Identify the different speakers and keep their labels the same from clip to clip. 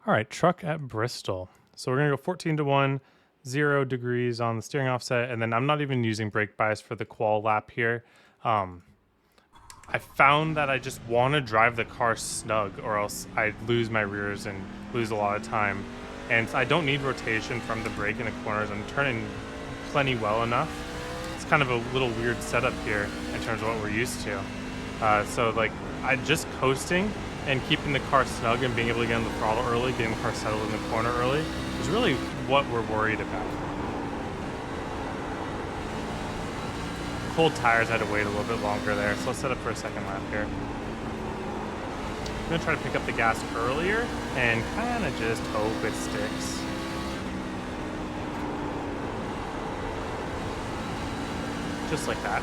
Speaker 1: All right, truck at Bristol. So we're gonna go 14 to 1, 0 degrees on the steering offset, and then I'm not even using brake bias for the qual lap here. I found that I just want to drive the car snug, or else I lose my rears and lose a lot of time. And I don't need rotation from the brake in the corners. I'm turning plenty well enough. It's kind of a little weird setup here in terms of what we're used to. So like I just coasting and keeping the car snug and being able to get on the throttle early, getting the car settled in the corner early is really what we're worried about. Cold tires, I had to wait a little bit longer there, so let's set up for a second lap here. I'm gonna try to pick up the gas earlier and kind of just hope it sticks. Just like that.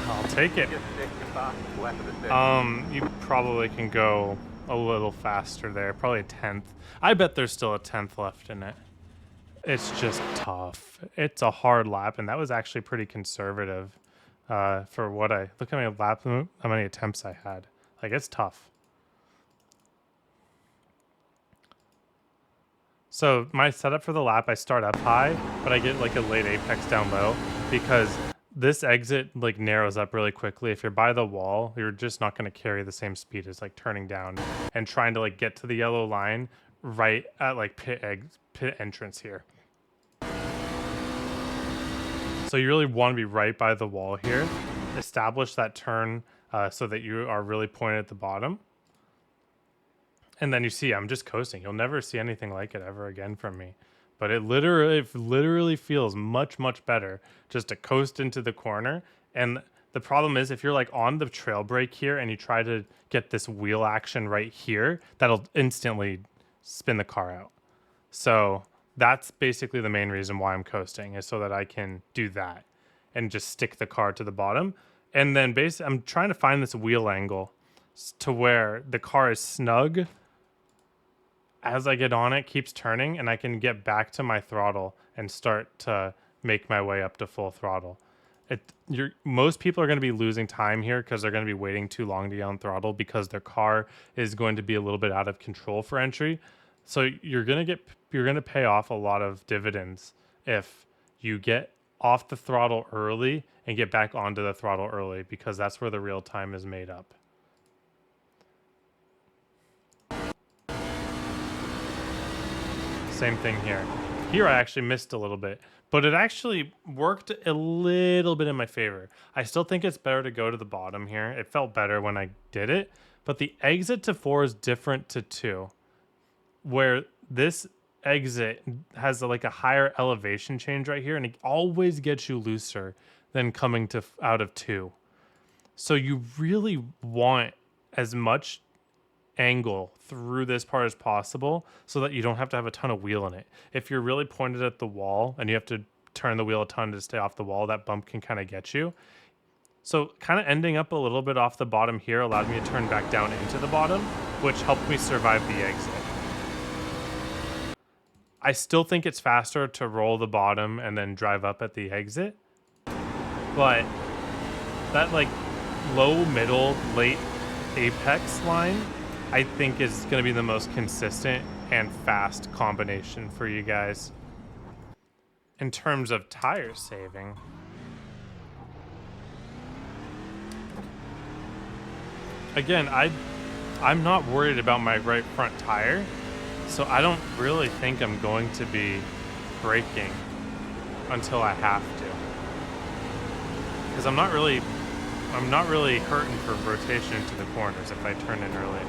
Speaker 1: I'll take it. You probably can go a little faster there, probably a 10th. I bet there's still a 10th left in it. It's just tough. It's a hard lap, and that was actually pretty conservative for what look how many attempts I had. Like, it's tough. So my setup for the lap, I start up high, but I get like a late apex down low because this exit like narrows up really quickly. If you're by the wall, you're just not going to carry the same speed as like turning down and trying to like get to the yellow line right at like pit entrance here. So you really want to be right by the wall here. Establish that turn so that you are really pointed at the bottom. And then you see I'm just coasting. You'll never see anything like it ever again from me. But it literally feels much, much better just to coast into the corner. And the problem is if you're like on the trail brake here and you try to get this wheel action right here, that'll instantly spin the car out. So that's basically the main reason why I'm coasting, is so that I can do that and just stick the car to the bottom. And then basically I'm trying to find this wheel angle to where the car is snug as I get on it, keeps turning, and I can get back to my throttle and start to make my way up to full throttle. Most people are going to be losing time here because they're going to be waiting too long to get on throttle because their car is going to be a little bit out of control for entry. So you're going to pay off a lot of dividends if you get off the throttle early and get back onto the throttle early, because that's where the real time is made up. Same thing here. Here I actually missed a little bit, but it actually worked a little bit in my favor. I still think it's better to go to the bottom here. It felt better when I did it, but the exit to 4 is different to 2, where this exit has like a higher elevation change right here, and it always gets you looser than coming to out of 2. So you really want as much angle through this part as possible so that you don't have to have a ton of wheel in it. If you're really pointed at the wall and you have to turn the wheel a ton to stay off the wall, that bump can kind of get you. So kind of ending up a little bit off the bottom here allowed me to turn back down into the bottom, which helped me survive the exit. I still think it's faster to roll the bottom and then drive up at the exit, but that like low, middle, late apex line I think is going to be the most consistent and fast combination for you guys. In terms of tire saving, again, I'm not worried about my right front tire, so I don't really think I'm going to be braking until I have to, because I'm not really hurting for rotation into the corners if I turn in early.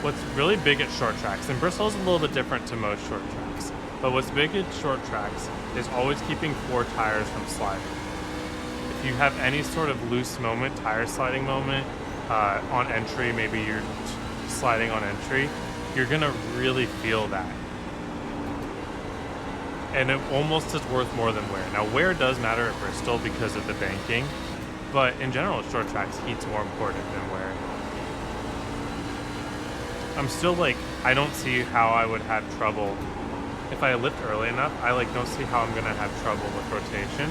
Speaker 1: What's really big at short tracks, and Bristol is a little bit different to most short tracks, but what's big at short tracks is always keeping 4 tires from sliding. If you have any sort of loose moment, tire sliding moment on entry, maybe you're sliding on entry, you're gonna really feel that. And it almost is worth more than wear. Now, wear does matter at Bristol because of the banking, but in general, at short tracks, heat's more important than wear. I'm still like, I don't see how I would have trouble if I lift early enough, I like don't see how I'm going to have trouble with rotation.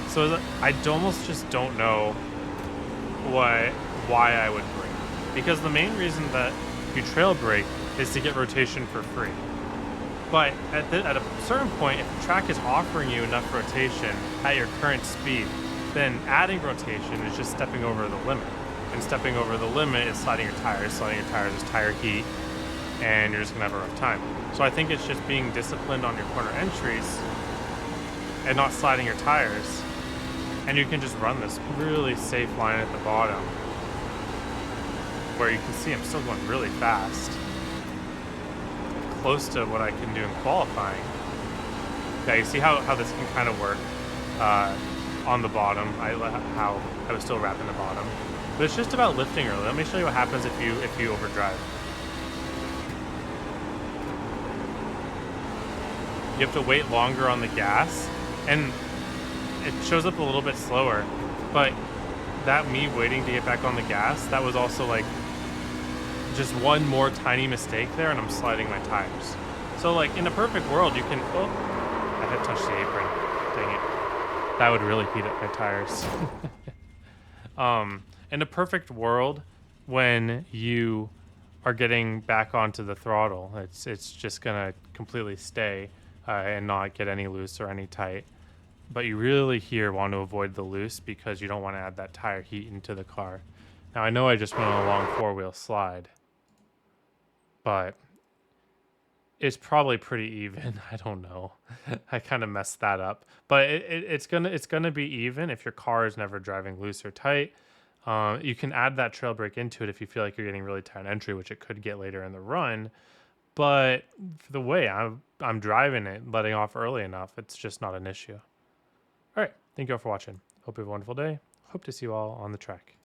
Speaker 1: So I almost just don't know why I would brake. Because the main reason that you trail brake is to get rotation for free. But at a certain point, if the track is offering you enough rotation at your current speed, then adding rotation is just stepping over the limit. And stepping over the limit is sliding your tires. Sliding your tires is tire heat, and you're just gonna have a rough time. So I think it's just being disciplined on your corner entries and not sliding your tires. And you can just run this really safe line at the bottom where you can see I'm still going really fast. Close to what I can do in qualifying. Yeah, you see how this can kind of work on the bottom. How I was still wrapping the bottom. But it's just about lifting early. Let me show you what happens if you overdrive. You have to wait longer on the gas, and it shows up a little bit slower. But that me waiting to get back on the gas, that was also like just one more tiny mistake there, and I'm sliding my tires. So like in a perfect world, you can. Oh, I had touched the apron. Dang it. That would really heat up my tires. In a perfect world, when you are getting back onto the throttle, it's just gonna completely stay and not get any loose or any tight. But you really here want to avoid the loose because you don't want to add that tire heat into the car. Now I know I just went on a long four-wheel slide, but it's probably pretty even. I don't know. I kind of messed that up, but it's gonna be even if your car is never driving loose or tight. You can add that trail brake into it if you feel like you're getting really tight entry, which it could get later in the run. But the way I'm driving it, letting off early enough, it's just not an issue. All right, thank you all for watching. Hope you have a wonderful day. Hope to see you all on the track.